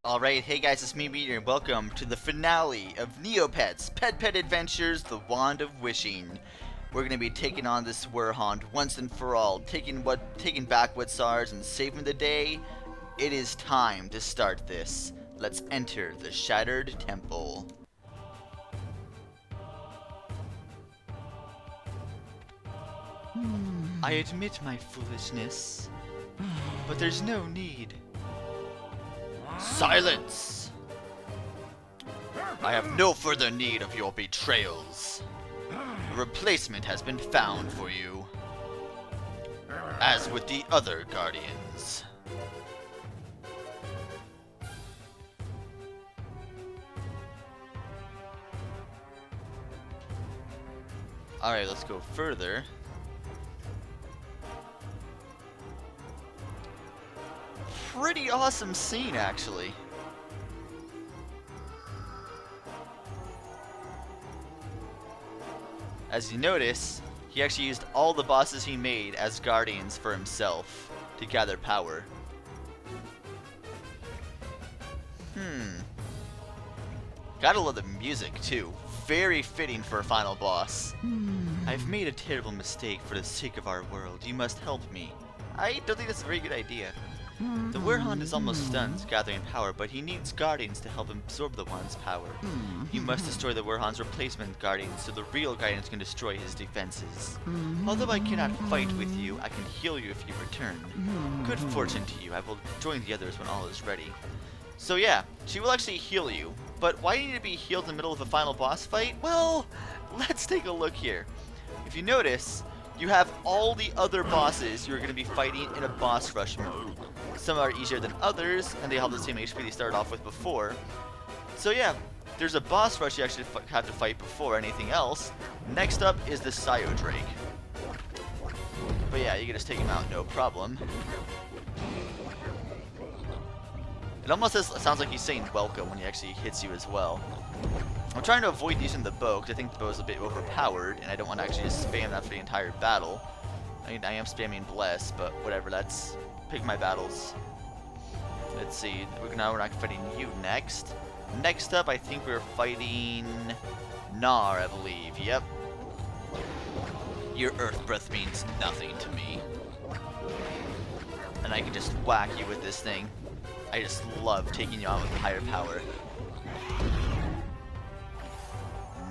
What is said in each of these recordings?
Alright, hey guys, it's me, Meteor, and welcome to the finale of Neopets, Petpet Adventures, The Wand of Wishing. We're going to be taking on this Werhond once and for all, taking back what's ours and saving the day. It is time to start this. Let's enter the Shattered Temple. I admit my foolishness, but there's no need. Silence! I have no further need of your betrayals. A replacement has been found for you, as with the other guardians. Alright, let's go further. Pretty awesome scene, actually. As you notice, he actually used all the bosses he made as guardians for himself to gather power. Gotta love the music, too. Very fitting for a final boss. I've made a terrible mistake for the sake of our world. You must help me. I don't think that's a very good idea. The Werhond is almost done gathering power, but he needs guardians to help him absorb the Wand's power. You must destroy the Werhond's replacement guardians so the real guardians can destroy his defenses. Although I cannot fight with you, I can heal you if you return. Good fortune to you. I will join the others when all is ready. So yeah, she will actually heal you. But why do you need to be healed in the middle of a final boss fight? Well, let's take a look here. If you notice, you have all the other bosses you're going to be fighting in a boss rush mode. Some are easier than others, and they have the same HP they started off with before. So yeah, there's a boss rush you actually have to fight before anything else. Next up is the Sio Drake. But yeah, you can just take him out, no problem. It almost sounds like he's saying welcome when he actually hits you as well. I'm trying to avoid using the bow, because I think the bow is a bit overpowered, and I don't want to actually just spam that for the entire battle. I mean, I am spamming Bless, but whatever, let's pick my battles. Let's see, now we're not fighting you next. Next up, I think we're fighting Nar, I believe, yep. Your Earth Breath means nothing to me. And I can just whack you with this thing. I just love taking you out with higher power.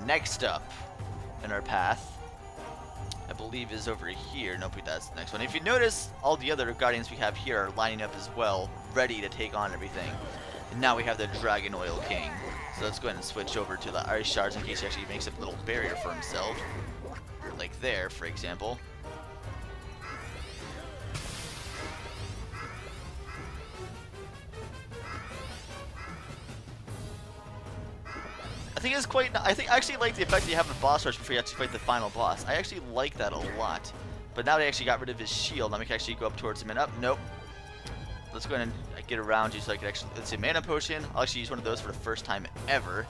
Next up in our path, I believe is over here. Nope, that's the next one. If you notice, all the other guardians we have here are lining up as well, ready to take on everything. And now we have the Dragon Oil King. So let's go ahead and switch over to the Ice Shards in case he actually makes a little barrier for himself. Like there, for example. I actually like the effect that you have a boss rush before you actually fight the final boss. I actually like that a lot. But now they actually got rid of his shield, now we can actually go up towards him and up. Nope. Let's go ahead and get around you so I can actually, let's see, mana potion. I'll actually use one of those for the first time ever.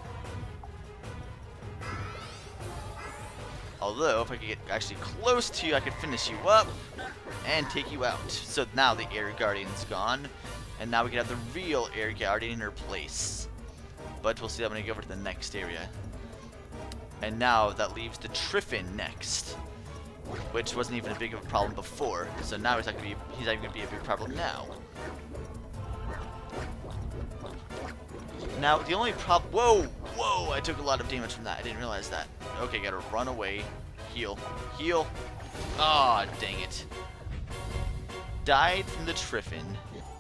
Although, if I could get actually close to you, I could finish you up and take you out. So now the Air Guardian's gone, and now we can have the real Air Guardian in her place. But we'll see that when we go over to the next area. And now that leaves the Triffin next, which wasn't even a big of a problem before. So now he's not going to be a big problem now. Now the only problem. Whoa! I took a lot of damage from that. I didn't realize that. Okay, gotta run away. Heal. Ah, dang it. Died from the Triffin.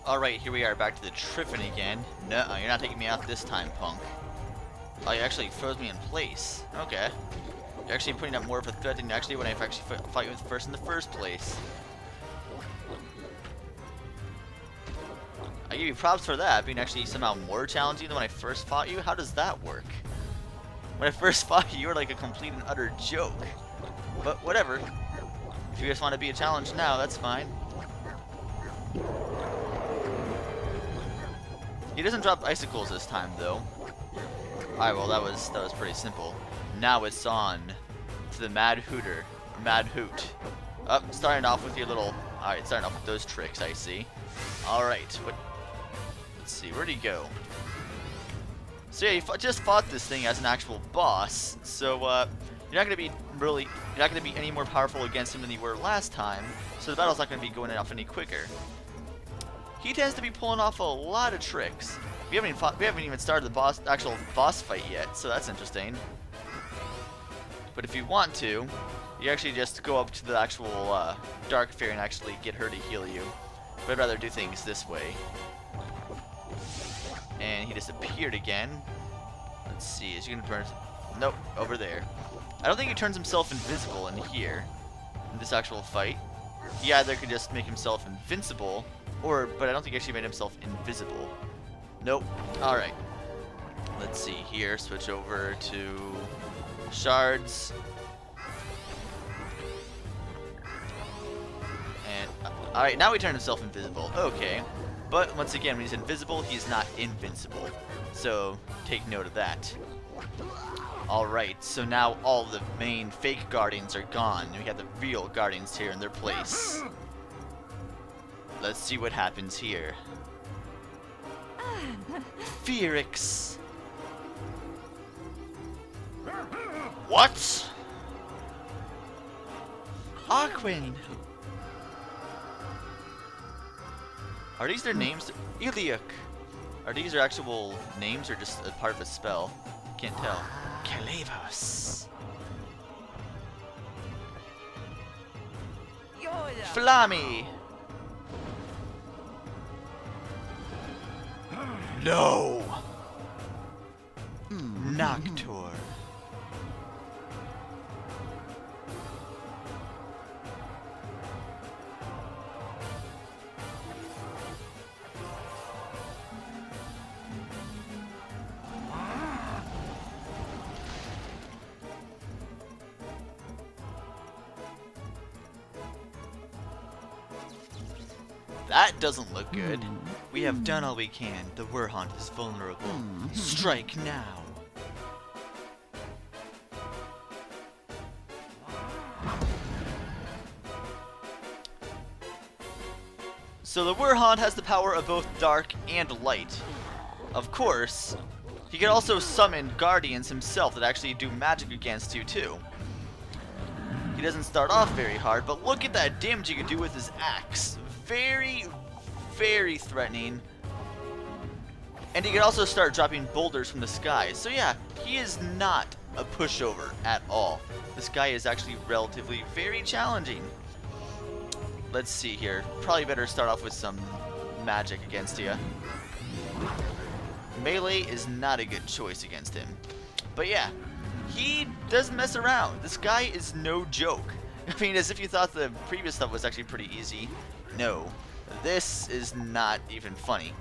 Alright, here we are, back to the Triffin again. No, you're not taking me out this time, punk. Oh, you actually froze me in place. Okay. You're actually putting up more of a threat than actually when I actually fought you in the first place. I give you props for that, being actually somehow more challenging than when I first fought you. How does that work? When I first fought you, you were like a complete and utter joke. But whatever. If you just want to be a challenge now, that's fine. He doesn't drop icicles this time, though. Alright, well, that was pretty simple. Now it's on to the Mad Hoot. Starting off with your little... Alright, starting off with those tricks, I see. Alright, what... Let's see, where'd he go? So yeah, you just fought this thing as an actual boss, so you're not gonna be any more powerful against him than you were last time, so the battle's not gonna be going off any quicker. He tends to be pulling off a lot of tricks. We haven't even started the actual boss fight yet, so that's interesting. But if you want to, you actually just go up to the actual Dark Fairy and actually get her to heal you. But I'd rather do things this way. And he disappeared again. Let's see, is he gonna burn? Nope, over there. I don't think he turns himself invisible in here, in this actual fight. He either could just make himself invincible, but I don't think he actually made himself invisible. Nope. Alright. Let's see here, switch over to shards. And, alright, now he turned himself invisible. Okay. But, once again, when he's invisible, he's not invincible. So, take note of that. Alright, so now all the main fake guardians are gone. We have the real guardians here in their place. Let's see what happens here. Fearix. What? Aquin. Are these their names? Iliuk. Are these their actual names or just a part of a spell? Can't tell. Kalevos. Flammy. No. Noctur. That doesn't look good. We have done all we can. The Werhond is vulnerable. Strike now. So the Werhond has the power of both dark and light. Of course, he can also summon guardians himself that actually do magic against you too. He doesn't start off very hard, but look at that damage he can do with his axe. Very, very threatening. And he can also start dropping boulders from the sky. So yeah, he is not a pushover at all. This guy is actually relatively very challenging. Let's see here. Probably better start off with some magic against you. Melee is not a good choice against him. But yeah, he doesn't mess around. This guy is no joke. I mean, as if you thought the previous stuff was actually pretty easy. No, this is not even funny.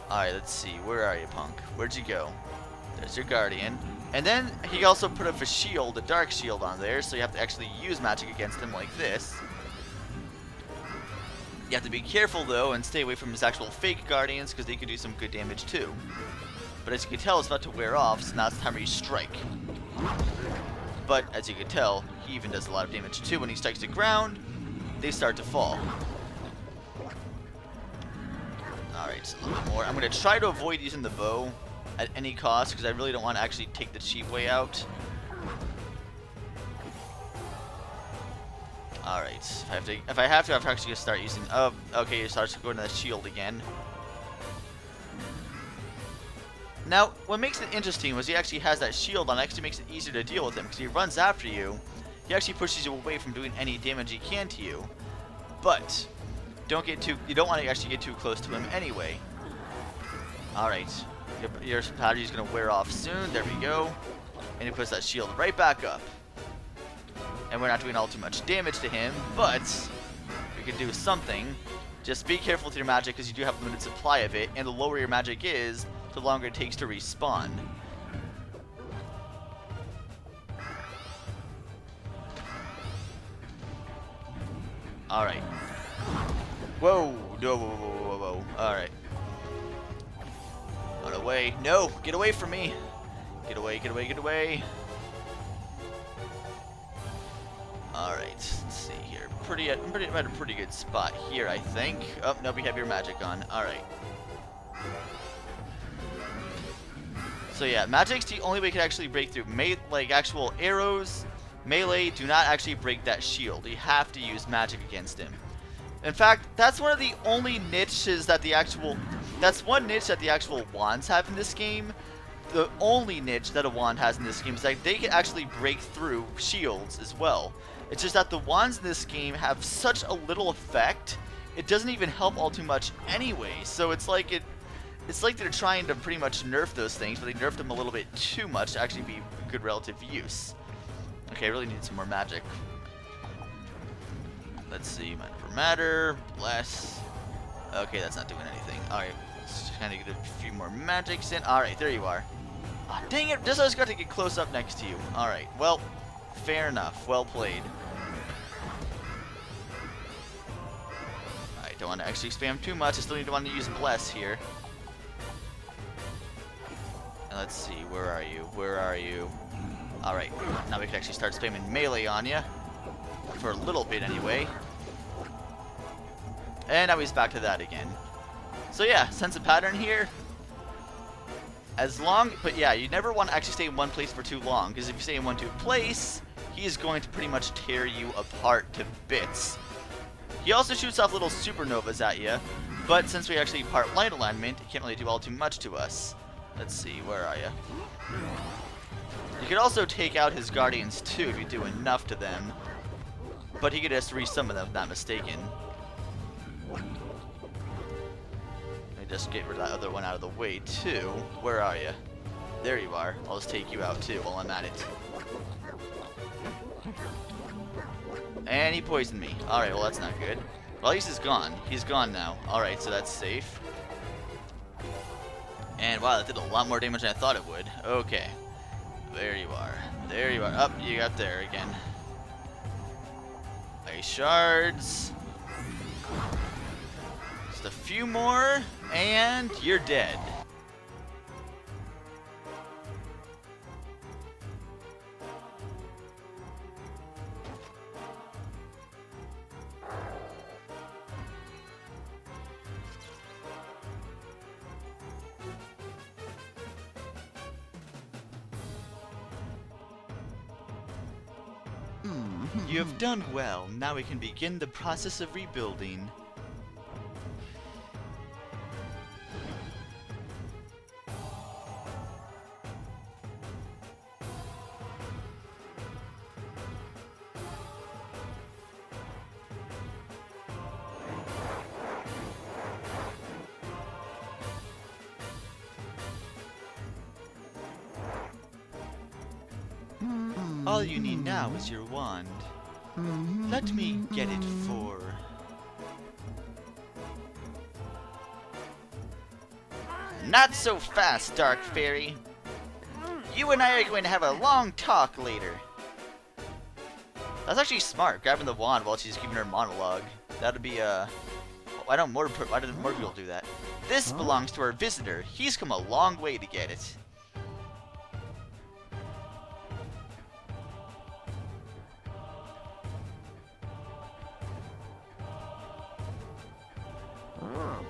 Alright, let's see. Where are you, punk? Where'd you go? There's your guardian. And then he also put up a shield, a dark shield on there, so you have to actually use magic against him like this. You have to be careful, though, and stay away from his actual fake guardians, because they could do some good damage, too. But as you can tell, it's about to wear off, so now it's time where you strike. But, as you can tell, he even does a lot of damage, too. When he strikes the ground, they start to fall. Alright, just a little bit more. I'm going to try to avoid using the bow at any cost, because I really don't want to actually take the cheap way out. Alright, if I have to, I'm actually going to start using... Oh, okay, it starts going to the shield again. Now, what makes it interesting was he actually has that shield on. It actually makes it easier to deal with him, because he runs after you. He actually pushes you away from doing any damage he can to you. But you don't want to actually get too close to him anyway. Alright. Your battery is going to wear off soon. There we go. And he puts that shield right back up. And we're not doing all too much damage to him, but we can do something. Just be careful with your magic, because you do have a limited supply of it, and the lower your magic is, the longer it takes to respawn. Alright. Whoa. No, whoa. Alright. Run away. No! Get away from me! Get away, get away, get away! Alright, let's see here. I'm at a pretty good spot here, I think. Oh, no, we have your magic on. Alright. So yeah, magic's the only way you can actually break through. Like actual arrows, melee do not actually break that shield. You have to use magic against him. In fact, that's one of the only niches that that's one niche that the actual wands have in this game. The only niche that a wand has in this game is that they can actually break through shields as well. It's just that the wands in this game have such a little effect, it doesn't even help all too much anyway. So it's like they're trying to pretty much nerf those things, but they nerfed them a little bit too much to actually be good relative use. Okay, I really need some more magic. Let's see, Mind over Matter, Bless. Okay, that's not doing anything. Alright, let's just kind of get a few more magics in. Alright, there you are. Oh, dang it, just I was got to get close up next to you. Alright, well, fair enough. Well played. I don't want to actually spam too much. I still need to want to use Bless here. And let's see, where are you? Where are you? Alright, now we can actually start spamming melee on you. For a little bit anyway. And now he's back to that again. So yeah, sense a pattern here. But yeah, you never want to actually stay in one place for too long, because if you stay in one place, he is going to pretty much tear you apart to bits. He also shoots off little supernovas at you, but since we actually part light alignment, it can't really do all too much to us. Let's see, where are you? You could also take out his guardians too if you do enough to them, but he could just resummon them if not mistaken. Just get rid of that other one out of the way too. Where are you? There you are. I'll just take you out too while I'm at it. And he poisoned me. Alright, well that's not good. Well, at least he's gone. He's gone now. Alright, so that's safe. And wow, that did a lot more damage than I thought it would. Okay. There you are. There you are. Up, you got there again. Ice shards. Just a few more, and you're dead. You have done well. Now we can begin the process of rebuilding. All you need now is your wand. Let me get it for... Not so fast, Dark Fairy. You and I are going to have a long talk later. That's actually smart, grabbing the wand while she's giving her monologue. That'd be, why don't more people do that? This belongs to our visitor. He's come a long way to get it.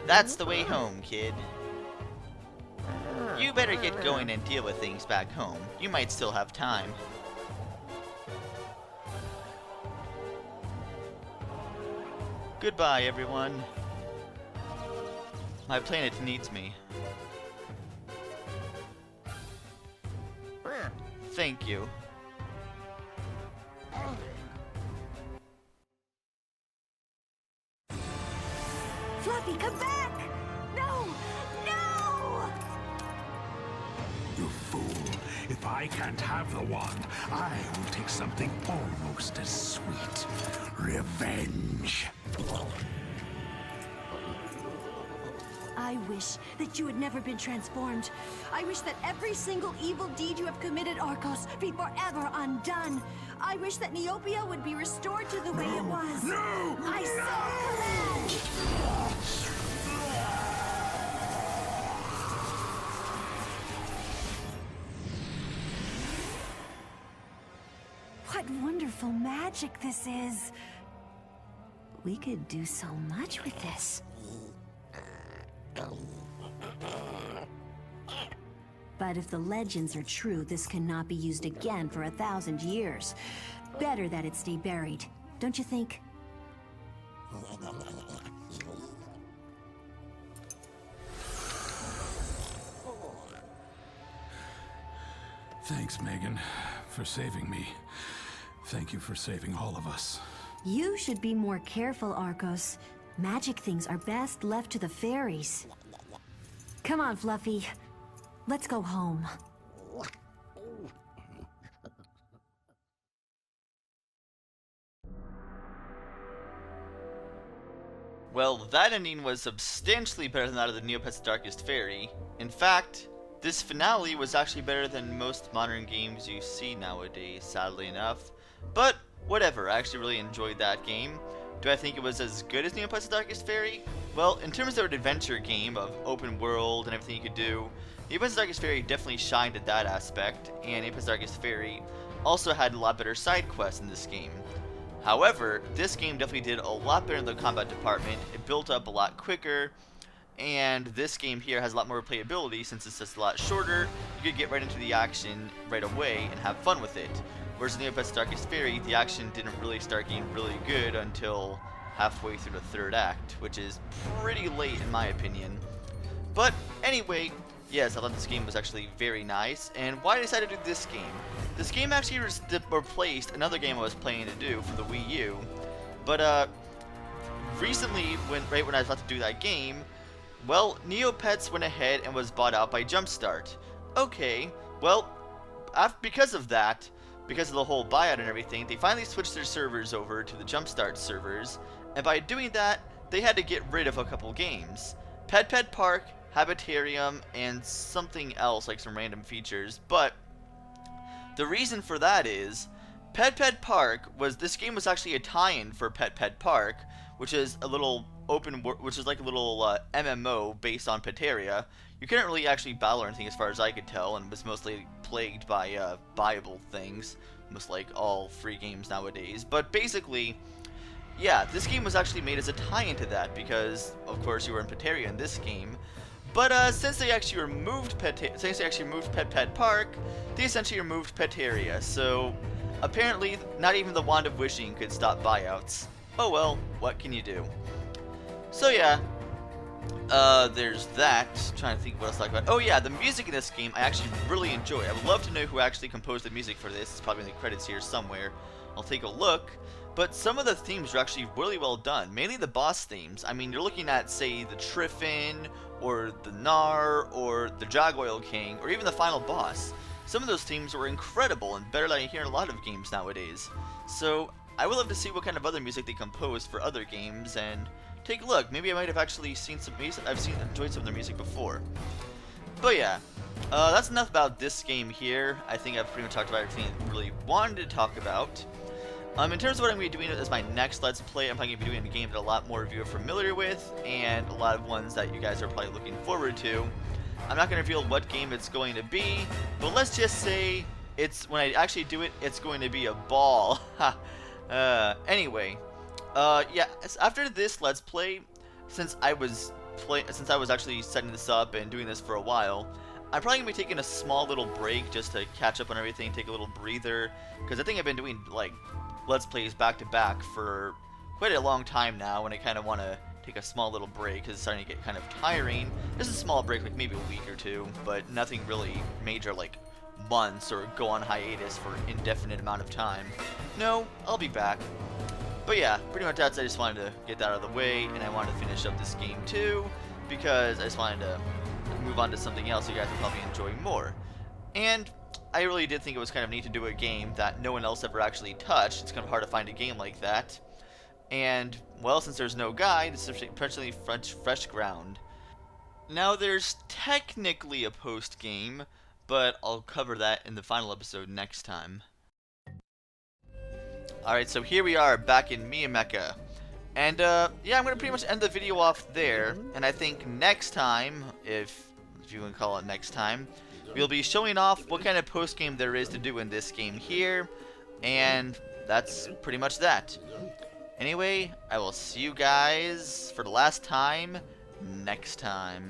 That's the way home, kid. You better get going and deal with things back home. You might still have time. Goodbye, everyone. My planet needs me. Thank you. Fluffy, come back! No! No! You fool. If I can't have the wand, I will take something almost as sweet. Revenge. I wish that you had never been transformed. I wish that every single evil deed you have committed, Arcos, be forever undone. I wish that Neopia would be restored to the way it was. No! I so command! What wonderful magic this is. We could do so much with this. But if the legends are true, this cannot be used again for 1,000 years. Better that it stay buried, don't you think? Thanks, Megan, for saving me. Thank you for saving all of us. You should be more careful, Arcos. Magic things are best left to the fairies. Come on, Fluffy. Let's go home. Well, that ending was substantially better than that of the Neopets' Darkest Fairy. In fact, this finale was actually better than most modern games you see nowadays, sadly enough. But whatever, I actually really enjoyed that game. Do I think it was as good as Neopets' Darkest Fairy? Well, in terms of an adventure game of open world and everything you could do, Neopets' Darkest Fairy definitely shined at that aspect, and Neopets' Darkest Fairy also had a lot better side quests in this game. However, this game definitely did a lot better in the combat department. It built up a lot quicker, and this game here has a lot more replayability since it's just a lot shorter. You could get right into the action right away and have fun with it. Whereas in Neopets' Darkest Fairy, the action didn't really start getting really good until halfway through the third act, which is pretty late in my opinion. But anyway, yes, I thought this game was actually very nice. And why I decided to do this game? This game actually replaced another game I was planning to do for the Wii U. But recently, right when I was about to do that game, well, Neopets went ahead and was bought out by Jumpstart. Okay, well, because of that, because of the whole buyout and everything, they finally switched their servers over to the Jumpstart servers, and by doing that, they had to get rid of a couple games. Petpet Park, Habitarium, and something else, like some random features, but the reason for that is, Petpet Park this game was actually a tie-in for Petpet Park, which is a little which is like a little MMO based on Petaria. You couldn't really actually battle or anything as far as I could tell, and was mostly plagued by buyable things, most like all free games nowadays. But basically, yeah, this game was actually made as a tie-in to that, because of course you were in Petaria in this game. But since they actually removed Petpet Park, they essentially removed Petaria. So apparently, not even the Wand of Wishing could stop buyouts. Oh well, what can you do? So yeah, there's that. Trying to think what else to talk about. Oh yeah, the music in this game I actually really enjoy. I would love to know who actually composed the music for this. It's probably in the credits here somewhere. I'll take a look. But some of the themes are actually really well done. Mainly the boss themes. I mean, you're looking at, say, the Triffin, or the Gnar, or the Jagoil King, or even the final boss. Some of those themes were incredible and better than you hear in a lot of games nowadays. So I would love to see what kind of other music they composed for other games and take a look. Maybe I might have actually seen some music. Enjoyed some of their music before. But yeah, that's enough about this game here. I think I've pretty much talked about everything I really wanted to talk about. In terms of what I'm going to be doing as my next Let's Play, I'm probably going to be doing a game that a lot more of you are familiar with, and a lot of ones that you guys are probably looking forward to. I'm not going to reveal what game it's going to be, but let's just say when I actually do it, it's going to be a ball. Anyway, yeah, after this Let's Play, since I was actually setting this up and doing this for a while, I'm probably going to be taking a small little break just to catch up on everything, take a little breather, because I think I've been doing, like, Let's Plays back-to-back for quite a long time now, and I kind of want to take a small little break, because it's starting to get kind of tiring. Just a small break, like maybe a week or two, but nothing really major, like months, or go on hiatus for an indefinite amount of time. No, I'll be back. But yeah, pretty much that's, I just wanted to get that out of the way, and I wanted to finish up this game too, because I just wanted to move on to something else you guys will probably enjoy more. And I really did think it was kind of neat to do a game that no one else ever actually touched. It's kind of hard to find a game like that. And, well, since there's no guide, it's potentially fresh ground. Now, there's technically a post-game, but I'll cover that in the final episode next time. Alright, so here we are, back in Mia-Mecha. And, yeah, I'm going to pretty much end the video off there. And I think next time, if you want to call it next time, we'll be showing off what kind of post-game there is to do in this game here. And that's pretty much that. Anyway, I will see you guys for the last time next time.